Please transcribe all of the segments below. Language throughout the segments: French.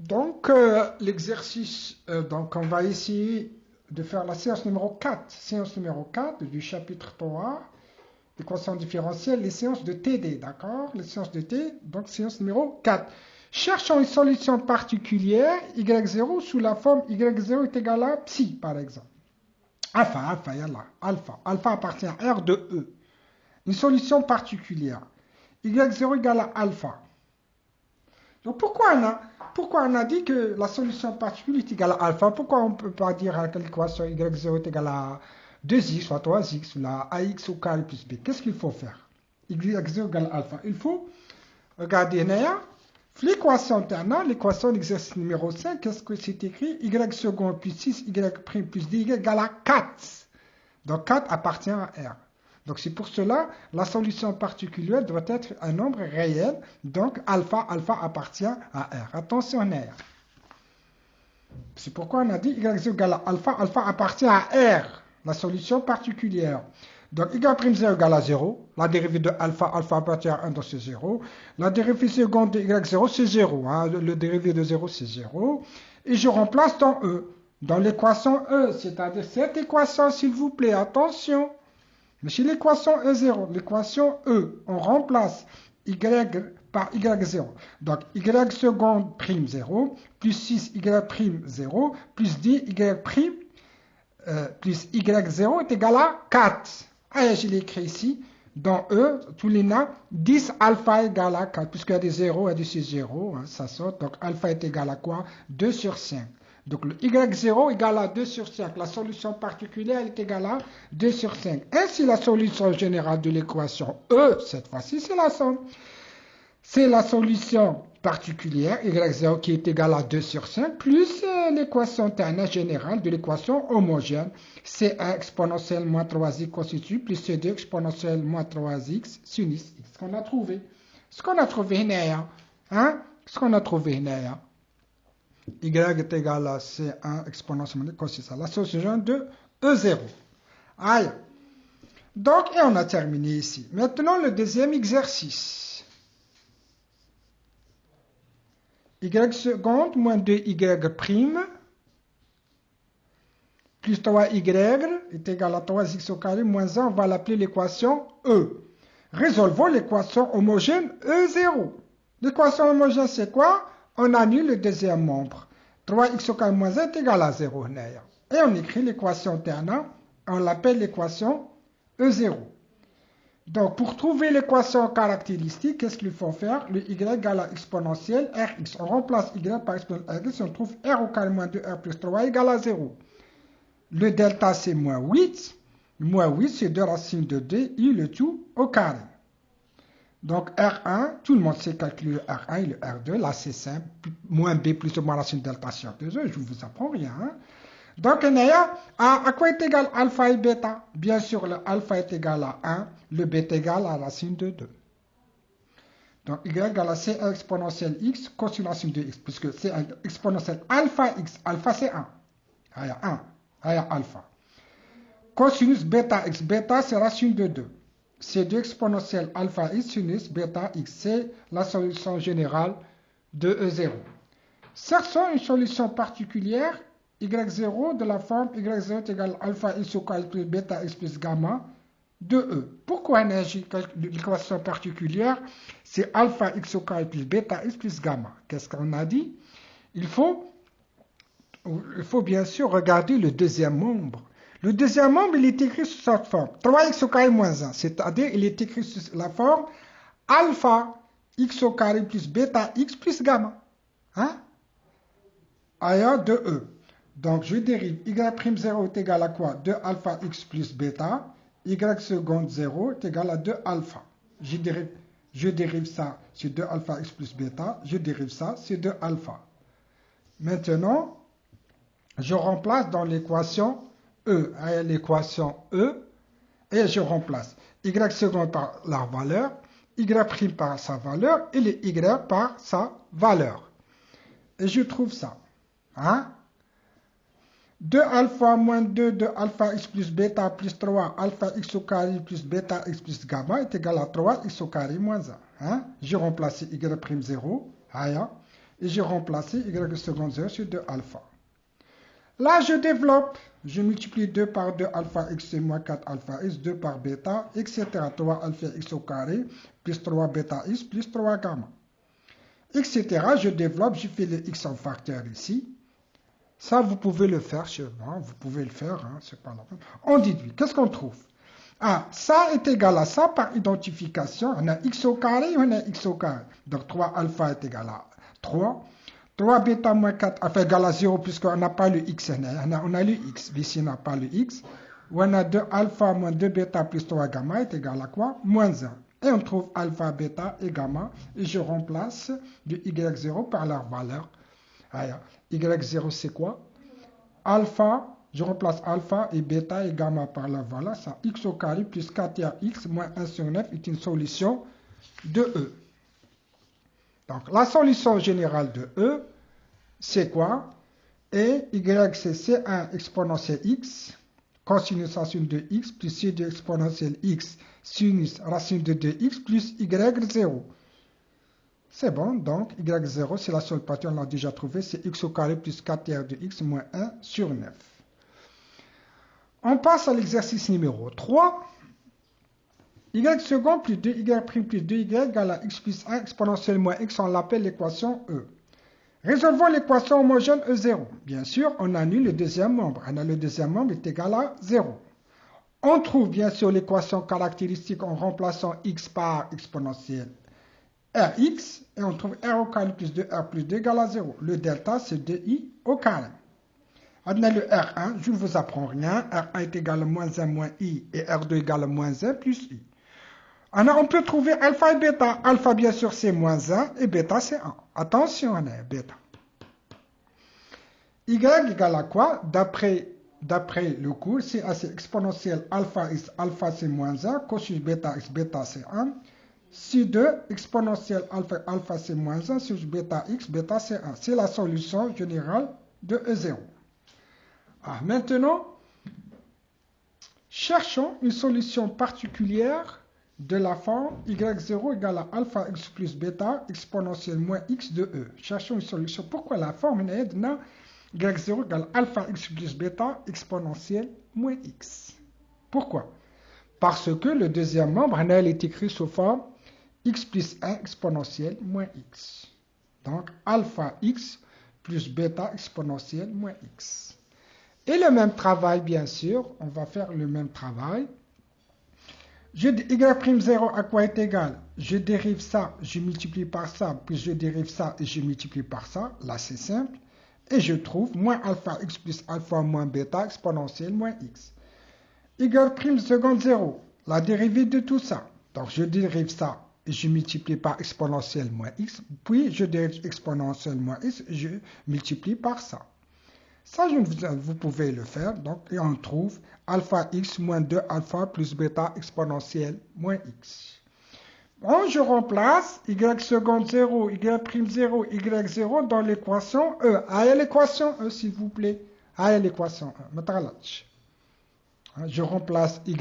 Donc, l'exercice, donc on va essayer de faire la séance numéro 4. Séance numéro 4 du chapitre 3, équation différentielle, les séances de TD, d'accord? Les séances de T, donc séance numéro 4. Cherchons une solution particulière, y0, sous la forme y0 est égal à psi, par exemple. Alpha, yallah, alpha. Alpha appartient à R de E. Une solution particulière. Y0 égale à alpha. Donc pourquoi on a dit que la solution particulière est égale à alpha? Pourquoi on ne peut pas dire à l'équation y0 est égale à 2x, soit 3x, ou la ax au carré plus b? Qu'est-ce qu'il faut faire? Y0 égale à alpha. Il faut regarder l'équation terminale, l'équation d'exercice numéro 5, qu'est-ce que c'est écrit? Y second plus 6, y prime plus dy égale à 4. Donc 4 appartient à R. Donc c'est pour cela, la solution particulière doit être un nombre réel. Donc alpha appartient à R. Attention R. C'est pourquoi on a dit y égale à alpha appartient à R. La solution particulière. Donc y'0 égale à 0. La dérivée de alpha appartient à 1, donc c'est 0. La dérivée seconde de y0 c'est 0. Hein. Le dérivé de 0 c'est 0. Et je remplace dans E. Dans l'équation E, c'est-à-dire cette équation s'il vous plaît, attention. Mais chez l'équation E0, l'équation E, on remplace y par y0. Donc y seconde prime 0, plus 6 y prime 0, plus 10 y prime, plus y0 est égal à 4. Ah, je l'ai écrit ici. Dans E, tous les nains, 10 alpha égale à 4, puisqu'il y a des 0 et des 0, hein, ça saute. Donc alpha est égal à quoi? 2 sur 5. Donc le y0 égale à 2 sur 5. La solution particulière est égale à 2 sur 5. Ainsi, la solution générale de l'équation E, cette fois-ci, c'est la somme. C'est la solution particulière, y0 qui est égale à 2 sur 5, plus l'équation ternaire générale de l'équation homogène, C1 exponentielle moins 3x constitue, plus C2 exponentielle moins 3x sinus x. Ce qu'on a trouvé. Ce qu'on a trouvé ici, hein? Ce qu'on a trouvé ici. Y est égal à C1 exponentielle constitue ça. La solution de E0. Aïe. Donc, et on a terminé ici. Maintenant, le deuxième exercice. Y seconde moins 2y prime plus 3y est égal à 3x au carré moins 1. On va l'appeler l'équation E. Résolvons l'équation homogène E0. L'équation homogène, c'est quoi? On annule le deuxième membre. 3x au carré moins 1 est égal à 0. Et on écrit l'équation ternaire. On l'appelle l'équation E0. Donc, pour trouver l'équation caractéristique, qu'est-ce qu'il faut faire? Le y égale à exponentielle Rx. On remplace y par exponentielle Rx, on trouve R au carré moins 2R plus 3 égale à 0. Le delta, c'est moins 8. Moins 8, c'est 2 racines de 2, I le tout au carré. Donc, R1, tout le monde sait calculer le R1 et le R2. Là, c'est simple. Moins B plus ou moins racine delta sur 2E. Je ne vous apprends rien. Hein? Donc, à quoi est égal alpha et bêta? Bien sûr, le alpha est égal à 1, le bêta est égal à la racine de 2. Donc, y égale à C1 exponentielle x, cosinus racine de x, puisque c'est exponentielle alpha x. Alpha, c'est 1. Il y a 1. Il y a alpha. Cosinus bêta x. Bêta, c'est racine de 2. C'est 2 exponentielle alpha x sinus bêta x. C'est la solution générale de E0. Cherchons une solution particulière y0 de la forme y0 est égal à alpha x au carré plus bêta x plus gamma de E. Pourquoi l'équation particulière? C'est alpha x au carré plus bêta x plus gamma. Qu'est-ce qu'on a dit? Il faut bien sûr regarder le deuxième membre. Le deuxième membre, il est écrit sous cette forme. 3x au carré moins 1. C'est-à-dire, il est écrit sous la forme alpha x au carré plus bêta x plus gamma. Hein? Ailleurs de E. Donc, je dérive y'0 est égal à quoi? 2 alpha x plus bêta. Y seconde 0 est égal à 2 alpha. Je dérive ça, c'est 2 alpha x plus bêta. Je dérive ça, c'est 2 alpha. Maintenant, je remplace dans l'équation E. L'équation E, et je remplace y seconde par la valeur, y prime par sa valeur, et les y par sa valeur. Et je trouve ça. Hein? 2 alpha moins 2 de alpha x plus bêta plus 3 alpha x au carré plus bêta x plus gamma est égal à 3 x au carré moins 1. Hein? Je remplace y prime 0. et j'ai remplacé y seconde 0 sur 2 alpha. Là, je développe, je multiplie 2 par 2 alpha x c'est moins 4 alpha x, 2 par bêta, etc. 3 alpha x au carré, plus 3 bêta x, plus 3 gamma, etc. Je développe, je fais le x en facteur ici. Ça, vous pouvez le faire chez moi, vous pouvez le faire, hein, c'est pas la peine. On déduit, qu'est-ce qu'on trouve? Ah, ça est égal à ça par identification. On a x au carré, on a x au carré. Donc 3 alpha est égal à 3. 3 bêta moins 4 alpha est égal à 0 puisqu'on n'a pas le x. On a le x. Ici, on n'a pas le x. On a 2 alpha moins 2 bêta plus 3 gamma est égal à quoi? Moins 1. Et on trouve alpha, bêta et gamma. Et je remplace du y0 par leur valeur. Alors, y0 c'est quoi? Alpha. Je remplace alpha et bêta et gamma par la valeur. Ça, x au carré plus 4x moins 1 sur 9 est une solution de E. Donc, la solution générale de E, c'est quoi? Et y, c'est C1 exponentielle x, cosinus racine de x, plus C2 exponentielle x, sinus racine de 2x, plus y0. C'est bon, donc y0, c'est la seule partie, on l'a déjà trouvé, c'est x au carré plus 4r de x moins 1 sur 9. On passe à l'exercice numéro 3. Y second plus 2y' plus 2y égale à x plus 1 exponentielle moins x, on l'appelle l'équation E. Résolvons l'équation homogène E0. Bien sûr, on annule le deuxième membre. On a le deuxième membre est égal à 0. On trouve bien sûr l'équation caractéristique en remplaçant x par exponentielle Rx. Et on trouve R au carré plus 2R plus 2 égale à 0. Le delta, c'est 2i au carré. On a le R1, je ne vous apprends rien. R1 est égal à moins 1 moins i et R2 égal à moins 1 plus i. Alors, on peut trouver alpha et bêta. Alpha, bien sûr, c'est moins 1 et bêta, c'est 1. Attention, on a bêta. Y égale à quoi? D'après le cours, c'est exponentielle alpha x, alpha c'est moins 1, cosinus bêta x, bêta c'est 1. C2, exponentielle alpha, alpha c'est moins 1, sur bêta x, bêta c'est 1. C'est la solution générale de E0. Ah, maintenant, cherchons une solution particulière de la forme y0 égale à alpha x plus bêta exponentielle moins x de E. Cherchons une solution. Pourquoi la forme est de y0 égale alpha x plus bêta exponentielle moins x? Pourquoi? Parce que le deuxième membre est écrit sous forme x plus 1 exponentielle moins x. Donc alpha x plus bêta exponentielle moins x. Et le même travail, bien sûr, on va faire le même travail. Y'0 à quoi est égal? Je dérive ça, je multiplie par ça, puis je dérive ça et je multiplie par ça. Là, c'est simple. Et je trouve moins alpha x plus alpha moins bêta exponentielle moins x. Y' seconde 0, la dérivée de tout ça. Donc, je dérive ça et je multiplie par exponentielle moins x, puis je dérive exponentielle moins x et je multiplie par ça. Ça, vous pouvez le faire. Donc, et on trouve alpha x moins 2 alpha plus bêta exponentielle moins x. Bon, je remplace y seconde 0, y'0, y0 dans l'équation E. Aïe l'équation E, s'il vous plaît. Aïe l'équation E. Je remplace y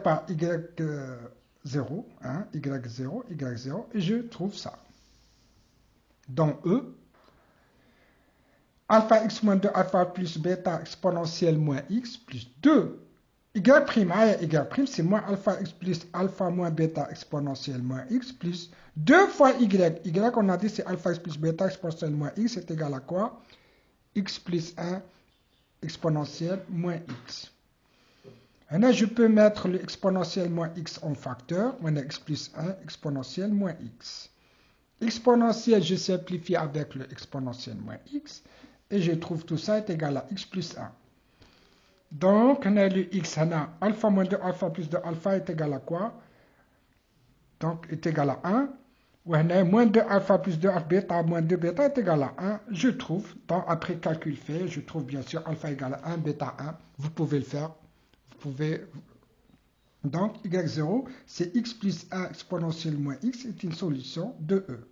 par y0, hein, y0, y0, et je trouve ça. Dans E, alpha x moins 2 alpha plus bêta exponentielle moins x plus 2. Y', c'est moins alpha x plus alpha moins bêta exponentielle moins x plus 2 fois y. Y, on a dit c'est alpha x plus bêta exponentielle moins x, c'est égal à quoi? X plus 1 exponentielle moins x. Maintenant, je peux mettre l'exponentielle moins x en facteur. On a x plus 1 exponentielle moins x. Exponentielle, je simplifie avec le exponentielle moins x. Et je trouve tout ça est égal à x plus 1. Donc, on a le x, on a alpha moins 2 alpha plus 2 alpha est égal à quoi? Donc, est égal à 1. Ou on a moins 2 alpha plus 2 alpha bêta moins 2 bêta est égal à 1. Je trouve, après calcul fait, je trouve bien sûr alpha égale à 1, bêta 1. Vous pouvez le faire. Vous pouvez. Donc, y0, c'est x plus 1 exponentielle moins x est une solution de E.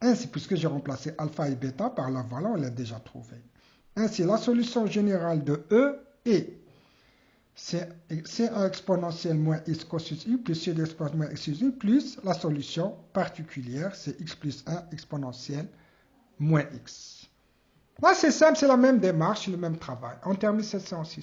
Ainsi, puisque j'ai remplacé alpha et bêta par la valeur, on l'a déjà trouvé. Ainsi, la solution générale de E est C1 exponentielle moins x cosinus u plus C2 exponentielle moins x sur u plus la solution particulière, c'est x plus 1 exponentielle moins x. Là, c'est simple, c'est la même démarche, le même travail. On termine cette séance ici.